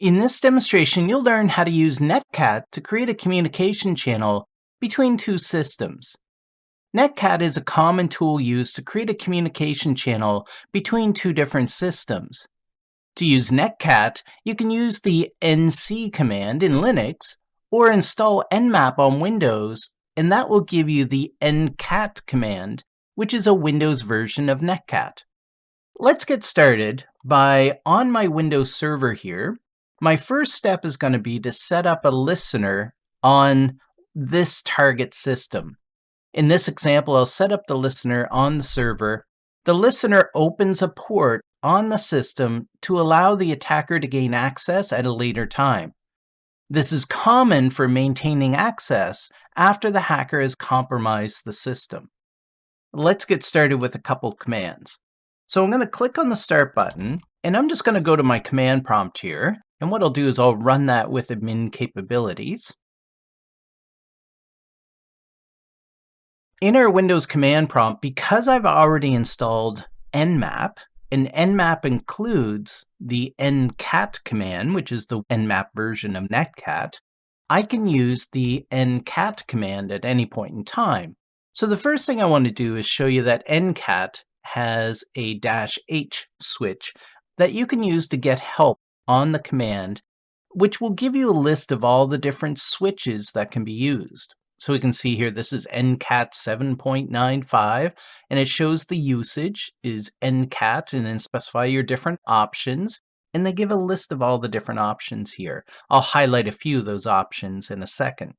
In this demonstration, you'll learn how to use NetCat to create a communication channel between two systems. NetCat is a common tool used to create a communication channel between two different systems. To use NetCat, you can use the nc command in Linux or install nmap on Windows, and that will give you the NCAT command, which is a Windows version of NetCat. Let's get started by, on my Windows server here, my first step is going to be to set up a listener on this target system. In this example, I'll set up the listener on the server. The listener opens a port on the system to allow the attacker to gain access at a later time. This is common for maintaining access after the hacker has compromised the system. Let's get started with a couple commands. So I'm going to click on the Start button, and I'm just going to go to my command prompt here. And what I'll do is I'll run that with admin capabilities. In our Windows command prompt, because I've already installed nmap, and nmap includes the NCAT command, which is the nmap version of NetCat, I can use the NCAT command at any point in time. So the first thing I want to do is show you that NCAT has a -H switch that you can use to get help on the command, which will give you a list of all the different switches that can be used. So we can see here, this is NCAT 7.95, and it shows the usage is NCAT, and then specify your different options, and they give a list of all the different options here. I'll highlight a few of those options in a second.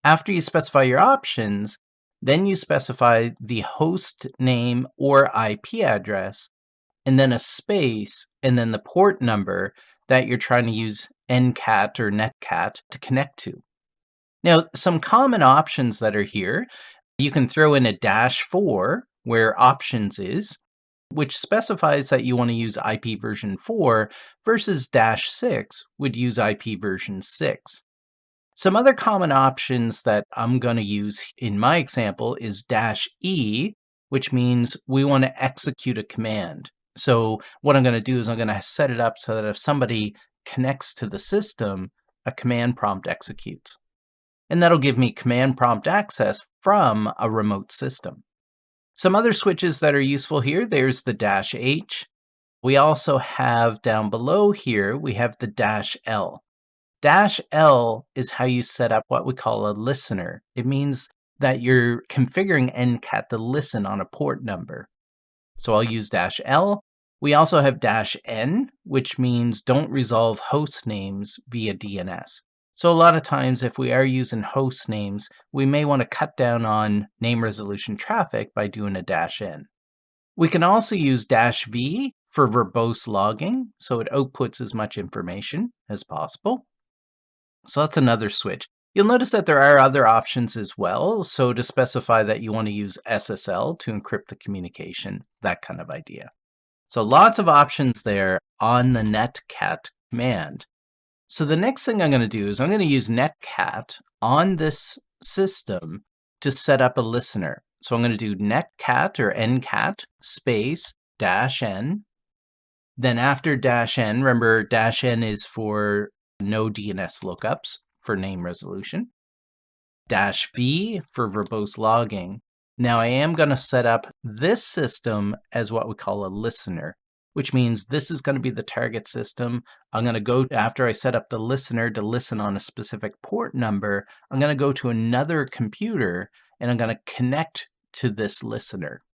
After you specify your options, then you specify the host name or IP address, and then a space, and then the port number that you're trying to use NCAT or NetCat to connect to. Now, some common options that are here, you can throw in a -4 where options is, which specifies that you want to use IP version 4 versus -6 would use IP version 6. Some other common options that I'm going to use in my example is -E, which means we want to execute a command. So what I'm going to do is I'm going to set it up so that if somebody connects to the system, a command prompt executes. And that'll give me command prompt access from a remote system. Some other switches that are useful here, there's the -H. We also have down below here, we have the -L. -L is how you set up what we call a listener. It means that you're configuring NCAT to listen on a port number. So I'll use -L. We also have -N, which means don't resolve host names via DNS. So a lot of times if we are using host names, we may want to cut down on name resolution traffic by doing a -N. We can also use -V for verbose logging, so it outputs as much information as possible. So that's another switch. You'll notice that there are other options as well, so to specify that you want to use SSL to encrypt the communication, that kind of idea. So lots of options there on the NetCat command. So the next thing I'm going to do is I'm going to use NetCat on this system to set up a listener. So I'm going to do NetCat or NCAT space -N. Then after -N, remember -N is for no DNS lookups for name resolution. -V for verbose logging. Now I am going to set up this system as what we call a listener, which means this is going to be the target system. I'm going to go, after I set up the listener to listen on a specific port number, I'm going to go to another computer and I'm going to connect to this listener.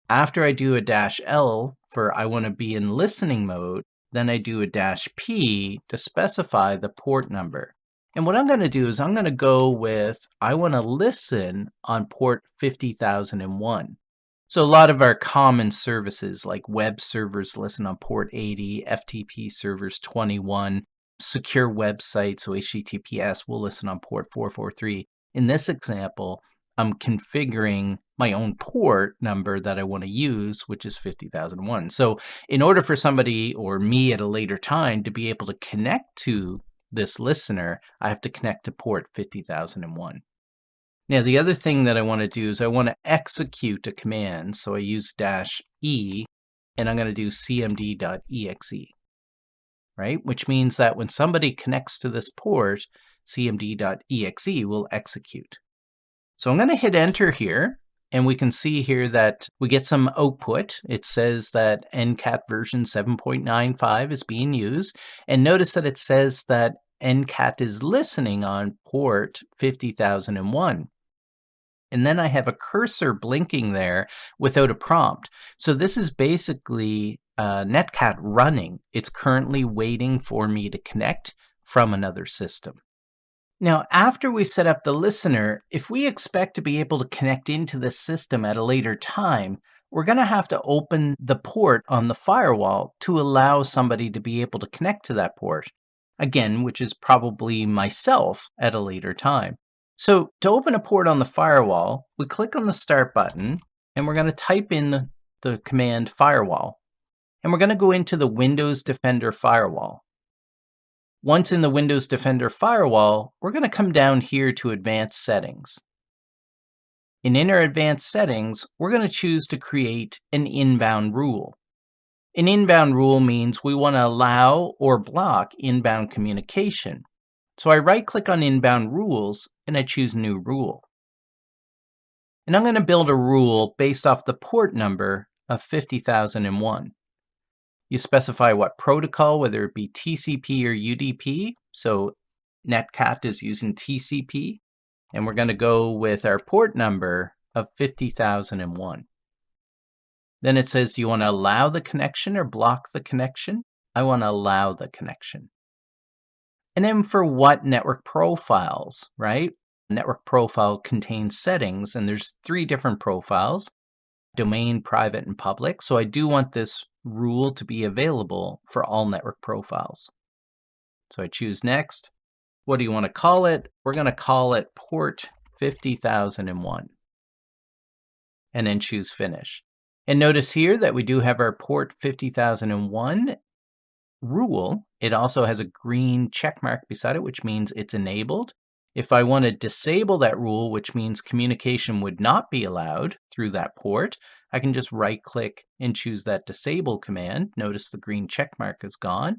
After I do a -L for I want to be in listening mode, then I do a -P to specify the port number. And what I'm going to do is I'm going to go with, I want to listen on port 50,001. So a lot of our common services like web servers listen on port 80, FTP servers 21, secure websites, so HTTPS will listen on port 443. In this example, I'm configuring my own port number that I want to use, which is 50,001. So in order for somebody or me at a later time to be able to connect to this listener, I have to connect to port 50,001. Now, the other thing that I want to do is I want to execute a command. So I use -E, and I'm going to do cmd.exe. right? Which means that when somebody connects to this port, cmd.exe will execute. So I'm going to hit enter here, and we can see here that we get some output. It says that NCAT version 7.95 is being used, and notice that it says that NCAT is listening on port 50,001. And then I have a cursor blinking there without a prompt. So this is basically NetCat running. It's currently waiting for me to connect from another system. Now, after we set up the listener, if we expect to be able to connect into the system at a later time, we're going to have to open the port on the firewall to allow somebody to be able to connect to that port. Again, which is probably myself at a later time. So to open a port on the firewall, we click on the Start button, and we're going to type in the command firewall. And we're going to go into the Windows Defender firewall. Once in the Windows Defender firewall, we're going to come down here to Advanced Settings. In our Advanced Settings, we're going to choose to create an inbound rule. An inbound rule means we want to allow or block inbound communication. So I right-click on Inbound Rules, and I choose New Rule. And I'm going to build a rule based off the port number of 50,001. You specify what protocol, whether it be TCP or UDP. So NetCat is using TCP, and we're going to go with our port number of 50,001. Then it says, do you want to allow the connection or block the connection? I want to allow the connection. And then for what network profiles, right? Network profile contains settings, and there's 3 different profiles: domain, private, and public. So I do want this rule to be available for all network profiles. So I choose Next. What do you want to call it? We're going to call it port 50,001. And then choose Finish. And notice here that we do have our port 50,001 rule. It also has a green check mark beside it, which means it's enabled. If I want to disable that rule, which means communication would not be allowed through that port, I can just right-click and choose that disable command. Notice the green check mark is gone.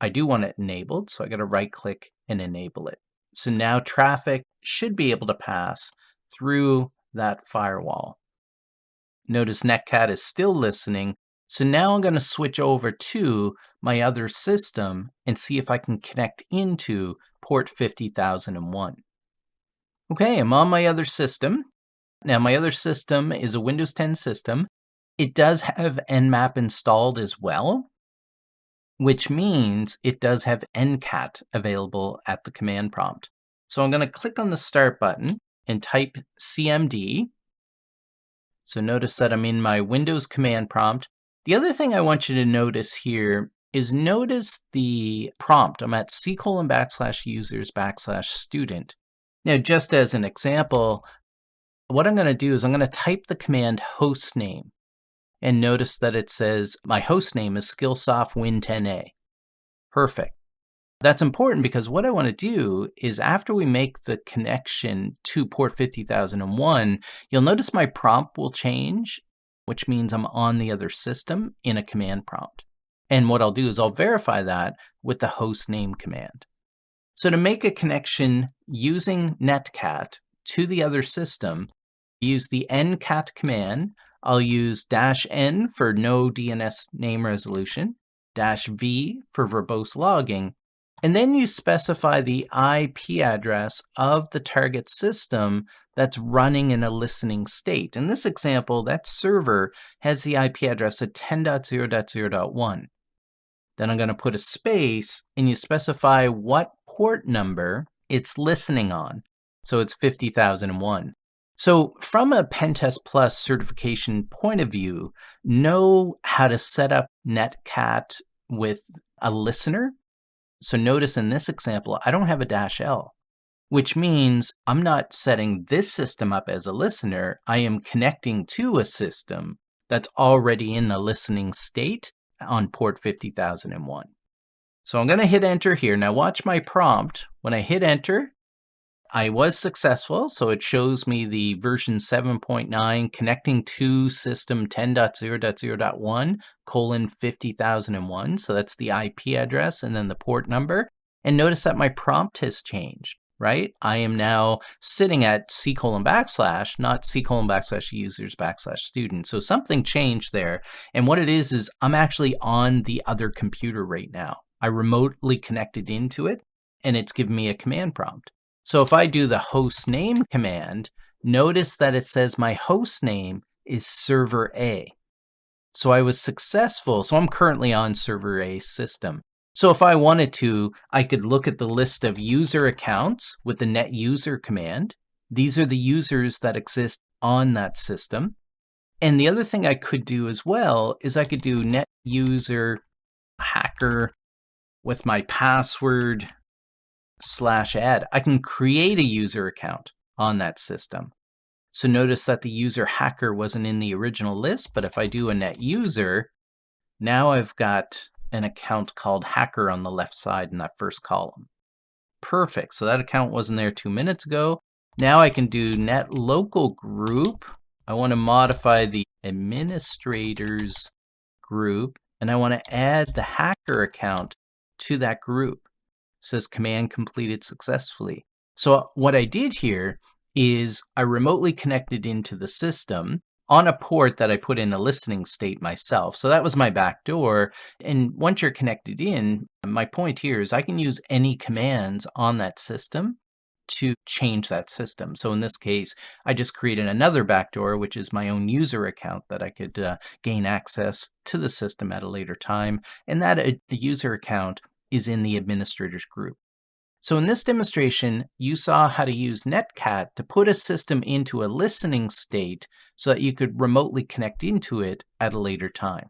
I do want it enabled, so I got to right-click and enable it. So now traffic should be able to pass through that firewall. Notice NetCat is still listening. So now I'm going to switch over to my other system and see if I can connect into port 50,001. Okay, I'm on my other system. Now my other system is a Windows 10 system. It does have Nmap installed as well, which means it does have NCAT available at the command prompt. So I'm going to click on the Start button and type CMD. So notice that I'm in my Windows command prompt. The other thing I want you to notice here is notice the prompt. I'm at c:\users\student. Now, just as an example, what I'm going to do is I'm going to type the command hostname. And notice that it says my hostname is Skillsoft Win10A. Perfect. That's important because what I want to do is after we make the connection to port 50,001, you'll notice my prompt will change, which means I'm on the other system in a command prompt. And what I'll do is I'll verify that with the hostname command. So to make a connection using NetCat to the other system, use the NCAT command. I'll use -n for no DNS name resolution, -v for verbose logging, and then you specify the IP address of the target system that's running in a listening state. In this example, that server has the IP address at 10.0.0.1. Then I'm going to put a space, and you specify what port number it's listening on. So it's 50,001. So from a Pentest Plus certification point of view, know how to set up NetCat with a listener. So notice in this example, I don't have a -L, which means I'm not setting this system up as a listener. I am connecting to a system that's already in a listening state on port 50,001. So I'm going to hit enter here. Now watch my prompt. When I hit enter, I was successful, so it shows me the version 7.9 connecting to system 10.0.0.1 colon 50,001. So that's the IP address and then the port number. And notice that my prompt has changed, right? I am now sitting at C:// not C:// users /student. So something changed there. And what it is I'm actually on the other computer right now. I remotely connected into it and it's giving me a command prompt. So if I do the host name command, notice that it says my host name is server A. So I was successful. So I'm currently on server A system. So if I wanted to, I could look at the list of user accounts with the net user command. These are the users that exist on that system. And the other thing I could do as well is I could do net user hacker with my password /add. I can create a user account on that system. So notice that the user hacker wasn't in the original list, but if I do a net user, now I've got an account called hacker on the left side in that first column. Perfect. So that account wasn't there 2 minutes ago. Now I can do net local group. I want to modify the administrators group, and I want to add the hacker account to that group. It says command completed successfully. So what I did here is I remotely connected into the system on a port that I put in a listening state myself. So that was my back door. And once you're connected in, my point here is I can use any commands on that system to change that system. So in this case, I just created another backdoor, which is my own user account that I could gain access to the system at a later time. And that user account is in the administrators group. So in this demonstration, you saw how to use NetCat to put a system into a listening state so that you could remotely connect into it at a later time.